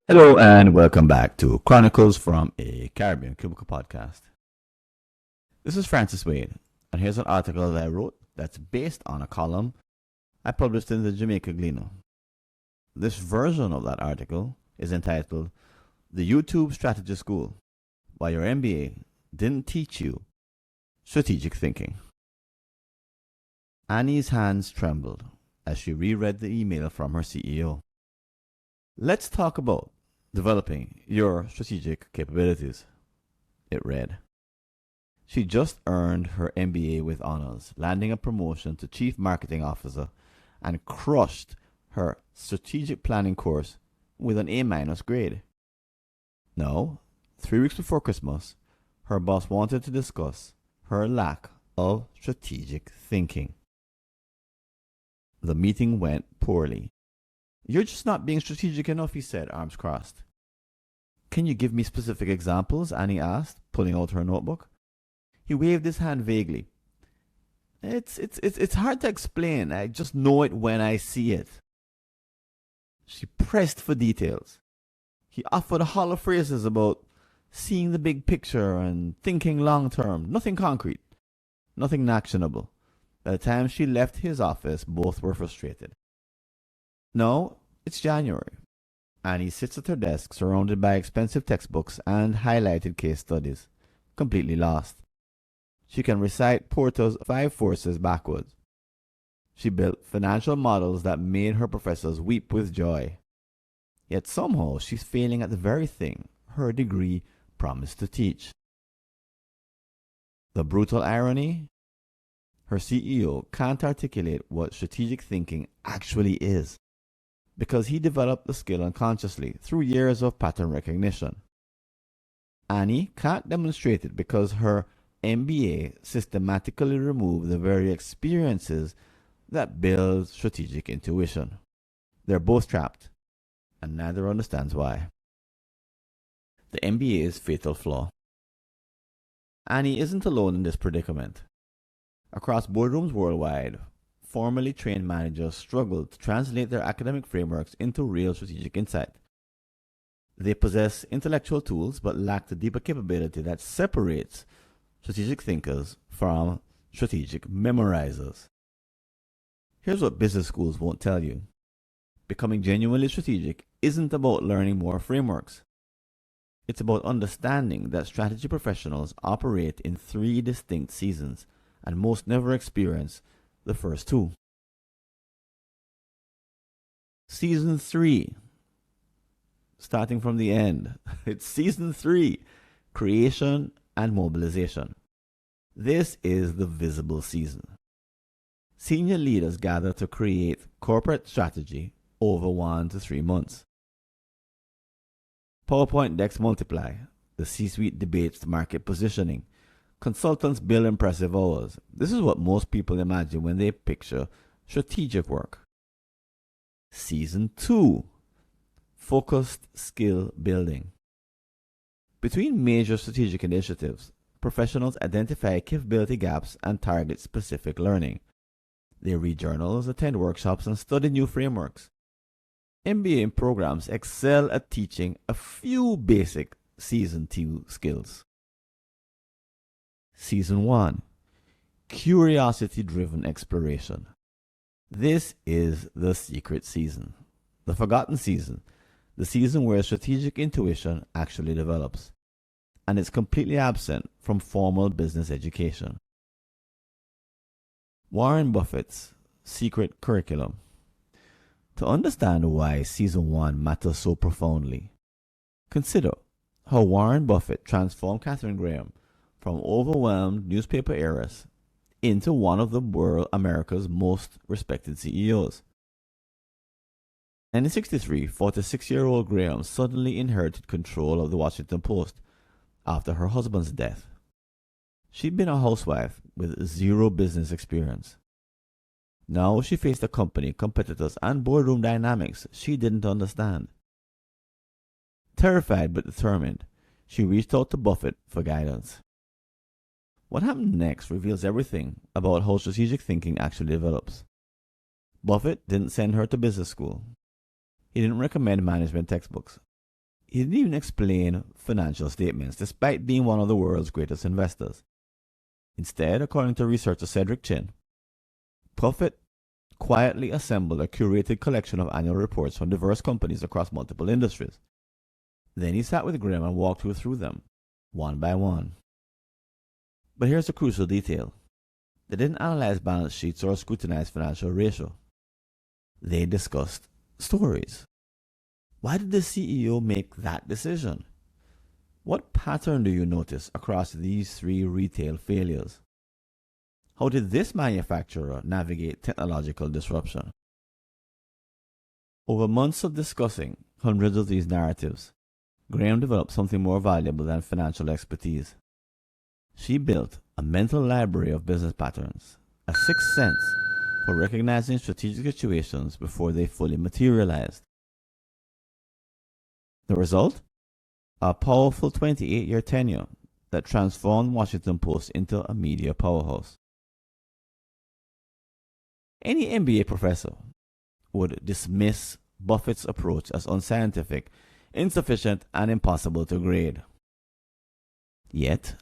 Hello and welcome back to Chronicles from a Caribbean Cubicle podcast. This is Francis Wade, and here's an article that I wrote that's based on a column I published in the Jamaica Gleaner. This version of that article is entitled The YouTube Strategy School, Why Your MBA Didn't Teach You Strategic Thinking. Annie's hands trembled as she reread the email from her CEO. Let's talk about developing your strategic capabilities, it read. She just earned her MBA with honors, landing a promotion to Chief Marketing Officer, and crushed her strategic planning course with an A- grade. Now, 3 weeks before Christmas, her boss wanted to discuss her lack of strategic thinking. The meeting went poorly. You're just not being strategic enough, he said, arms crossed. Can you give me specific examples? Annie asked, pulling out her notebook. He waved his hand vaguely. It's hard to explain. I just know it when I see it. She pressed for details. He offered hollow phrases about seeing the big picture and thinking long term. Nothing concrete. Nothing actionable. By the time she left his office, both were frustrated. No, it's January. Annie sits at her desk, surrounded by expensive textbooks and highlighted case studies, completely lost. She can recite Porter's 5 forces backwards. She built financial models that made her professors weep with joy. Yet somehow she's failing at the very thing her degree promised to teach. The brutal irony? Her CEO can't articulate what strategic thinking actually is, because he developed the skill unconsciously through years of pattern recognition. Annie can't demonstrate it because her MBA systematically removed the very experiences that build strategic intuition. They're both trapped, and neither understands why. The MBA's fatal flaw. Annie isn't alone in this predicament. Across boardrooms worldwide, formally trained managers struggle to translate their academic frameworks into real strategic insight. They possess intellectual tools but lack the deeper capability that separates strategic thinkers from strategic memorizers. Here's what business schools won't tell you. Becoming genuinely strategic isn't about learning more frameworks. It's about understanding that strategy professionals operate in 3 distinct seasons, and most never experience the first 2. Season 3. Starting from the end. It's Season 3. Creation and mobilization. This is the visible season. Senior leaders gather to create corporate strategy over 1 to 3 months. PowerPoint decks multiply. The C-suite debates market positioning. Consultants bill impressive hours. This is what most people imagine when they picture strategic work. Season 2. Focused skill building. Between major strategic initiatives, professionals identify capability gaps and target specific learning. They read journals, attend workshops, and study new frameworks. MBA programs excel at teaching a few basic Season 2 skills. Season 1. Curiosity-driven exploration. This is the secret season, the forgotten season, the season where strategic intuition actually develops, and it's completely absent from formal business education. Warren Buffett's secret curriculum. To understand why Season 1 matters so profoundly, consider how Warren Buffett transformed Katherine Graham from overwhelmed newspaper heiress into one of the world America's most respected CEOs. In 1963, 46-year-old Graham suddenly inherited control of the Washington Post after her husband's death. She'd been a housewife with 0 business experience. Now she faced a company, competitors, and boardroom dynamics she didn't understand. Terrified but determined, she reached out to Buffett for guidance. What happened next reveals everything about how strategic thinking actually develops. Buffett didn't send her to business school. He didn't recommend management textbooks. He didn't even explain financial statements, despite being one of the world's greatest investors. Instead, according to researcher Cedric Chin, Buffett quietly assembled a curated collection of annual reports from diverse companies across multiple industries. Then he sat with Graham and walked her through them, one by one. But here's the crucial detail. They didn't analyze balance sheets or scrutinize financial ratio. They discussed stories. Why did the CEO make that decision? What pattern do you notice across these three retail failures? How did this manufacturer navigate technological disruption? Over months of discussing hundreds of these narratives, Graham developed something more valuable than financial expertise. She built a mental library of business patterns, a sixth sense for recognizing strategic situations before they fully materialized. The result? A powerful 28-year tenure that transformed Washington Post into a media powerhouse. Any MBA professor would dismiss Buffett's approach as unscientific, insufficient, and impossible to grade. Yet,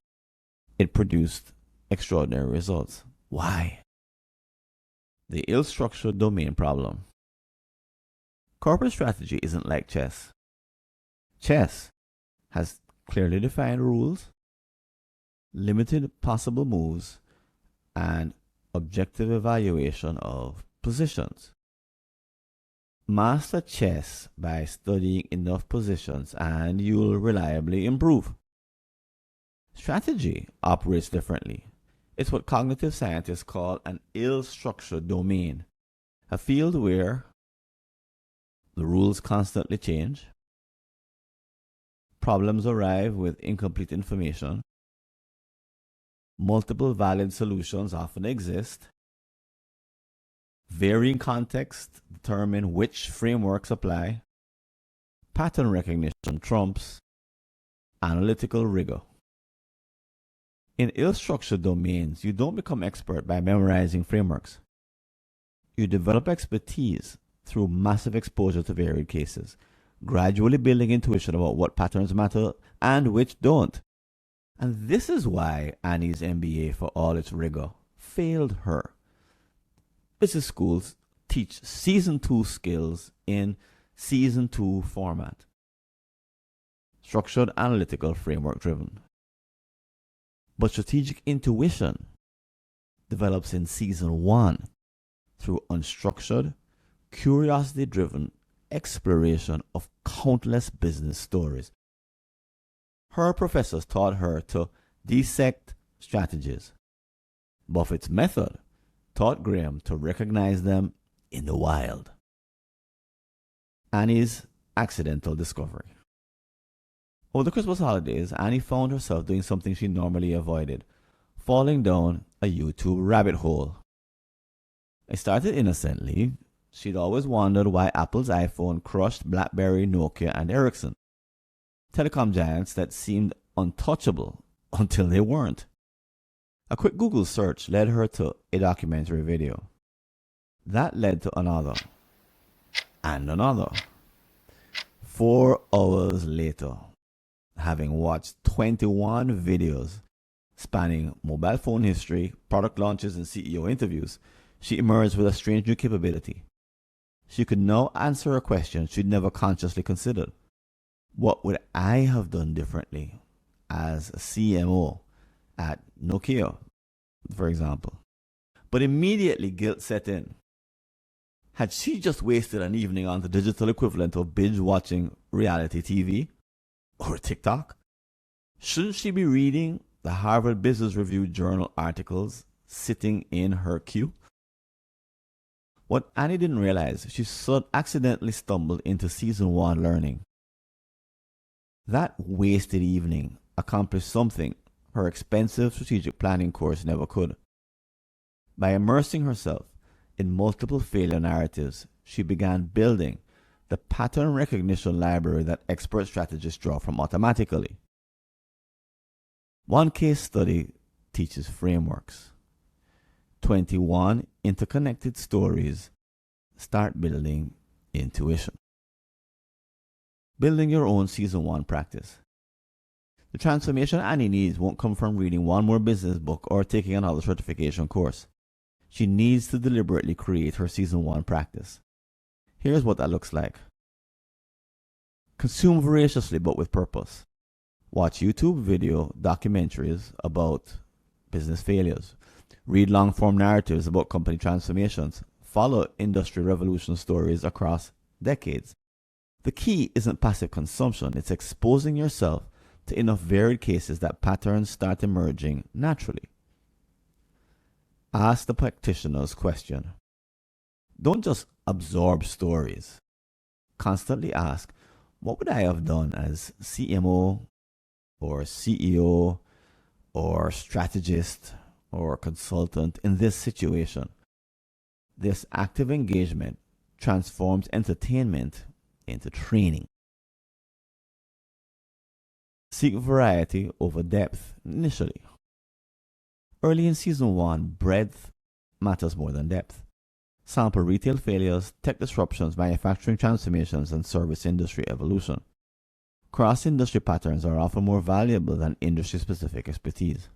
it produced extraordinary results. Why? The ill-structured domain problem. Corporate strategy isn't like chess. Chess has clearly defined rules, limited possible moves, and objective evaluation of positions. Master chess by studying enough positions and you'll reliably improve. Strategy operates differently. It's what cognitive scientists call an ill-structured domain, a field where the rules constantly change, problems arrive with incomplete information, multiple valid solutions often exist, varying contexts determine which frameworks apply, pattern recognition trumps analytical rigor. In ill-structured domains, you don't become expert by memorizing frameworks. You develop expertise through massive exposure to varied cases, gradually building intuition about what patterns matter and which don't. And this is why Annie's MBA, for all its rigor, failed her. Business schools teach Season 2 skills in Season 2 format. Structured, analytical, framework-driven. But strategic intuition develops in Season 1 through unstructured, curiosity-driven exploration of countless business stories. Her professors taught her to dissect strategies. Buffett's method taught Graham to recognize them in the wild. Annie's accidental discovery. Over the Christmas holidays, Annie found herself doing something she normally avoided, falling down a YouTube rabbit hole. It started innocently. She'd always wondered why Apple's iPhone crushed BlackBerry, Nokia, and Ericsson, telecom giants that seemed untouchable until they weren't. A quick Google search led her to a documentary video. That led to another, and another. 4 hours later, having watched 21 videos spanning mobile phone history, product launches, and CEO interviews, she emerged with a strange new capability. She could now answer a question she'd never consciously considered. What would I have done differently as a CMO at Nokia, for example? But immediately guilt set in. Had she just wasted an evening on the digital equivalent of binge-watching reality TV or TikTok? Shouldn't she be reading the Harvard Business Review Journal articles sitting in her queue? What Annie didn't realize, she accidentally stumbled into Season 1 learning. That wasted evening accomplished something her expensive strategic planning course never could. By immersing herself in multiple failure narratives, she began building the pattern recognition library that expert strategists draw from automatically. One case study teaches frameworks. 21 interconnected stories start building intuition. building your own season 1 practice. The transformation Annie needs won't come from reading one more business book or taking another certification course. She needs to deliberately create her season 1 practice. Here's what that looks like. Consume voraciously but with purpose. Watch YouTube video documentaries about business failures. Read long-form narratives about company transformations. Follow industry revolution stories across decades. The key isn't passive consumption, it's exposing yourself to enough varied cases that patterns start emerging naturally. Ask the practitioner's question. Don't just absorb stories. Constantly ask, what would I have done as CMO or CEO or strategist or consultant in this situation? This active engagement transforms entertainment into training. Seek variety over depth initially. Early in season 1, breadth matters more than depth. Sample retail failures, tech disruptions, manufacturing transformations, and service industry evolution. Cross-industry patterns are often more valuable than industry-specific expertise.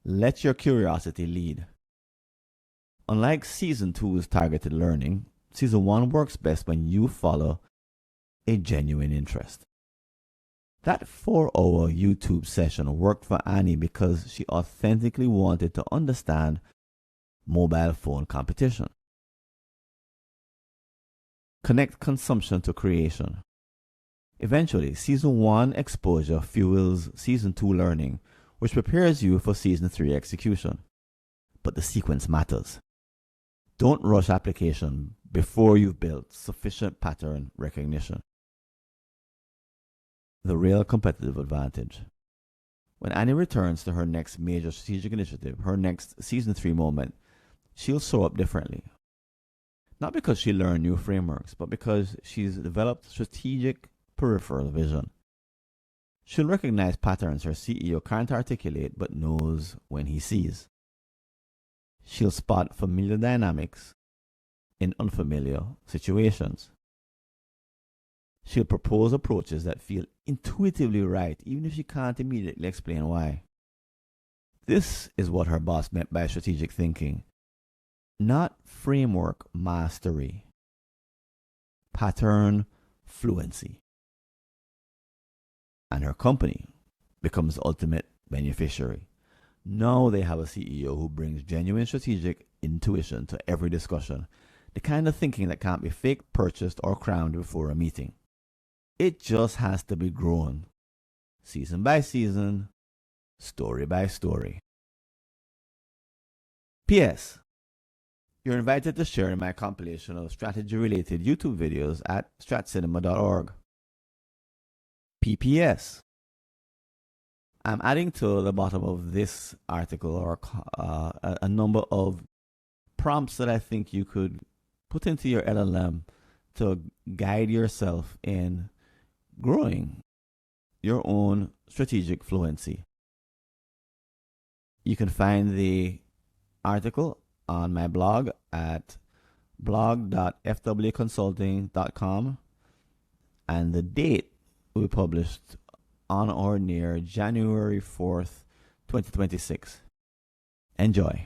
Let your curiosity lead. Unlike season 2's targeted learning, season 1 works best when you follow a genuine interest. That 4-hour YouTube session worked for Annie because she authentically wanted to understand mobile phone competition. Connect consumption to creation. Eventually, season 1 exposure fuels season 2 learning, which prepares you for season 3 execution. But the sequence matters. Don't rush application before you've built sufficient pattern recognition. The real competitive advantage. When Annie returns to her next major strategic initiative, her next season 3 moment, she'll show up differently. Not because she learned new frameworks, but because she's developed strategic peripheral vision. She'll recognize patterns her CEO can't articulate but knows when he sees. She'll spot familiar dynamics in unfamiliar situations. She'll propose approaches that feel intuitively right, even if she can't immediately explain why. This is what her boss meant by strategic thinking. Not framework mastery. Pattern fluency. And her company becomes the ultimate beneficiary. Now they have a CEO who brings genuine strategic intuition to every discussion, the kind of thinking that can't be faked, purchased, or crammed before a meeting. It just has to be grown, season by season, story by story. P.S. You're invited to share in my compilation of strategy-related YouTube videos at stratcinema.org. P.P.S. I'm adding to the bottom of this article or a number of prompts that I think you could put into your LLM to guide yourself in growing your own strategic fluency. You can find the article on my blog at blog.fwconsulting.com, and the date will be published on or near January 4th, 2026. Enjoy.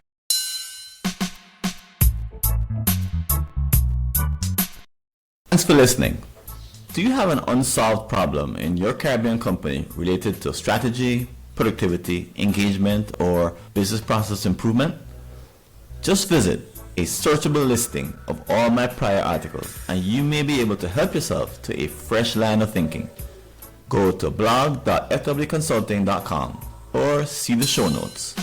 Thanks for listening. Do you have an unsolved problem in your Caribbean company related to strategy, productivity, engagement, or business process improvement? Just visit a searchable listing of all my prior articles and you may be able to help yourself to a fresh line of thinking. Go to blog.fwconsulting.com or see the show notes.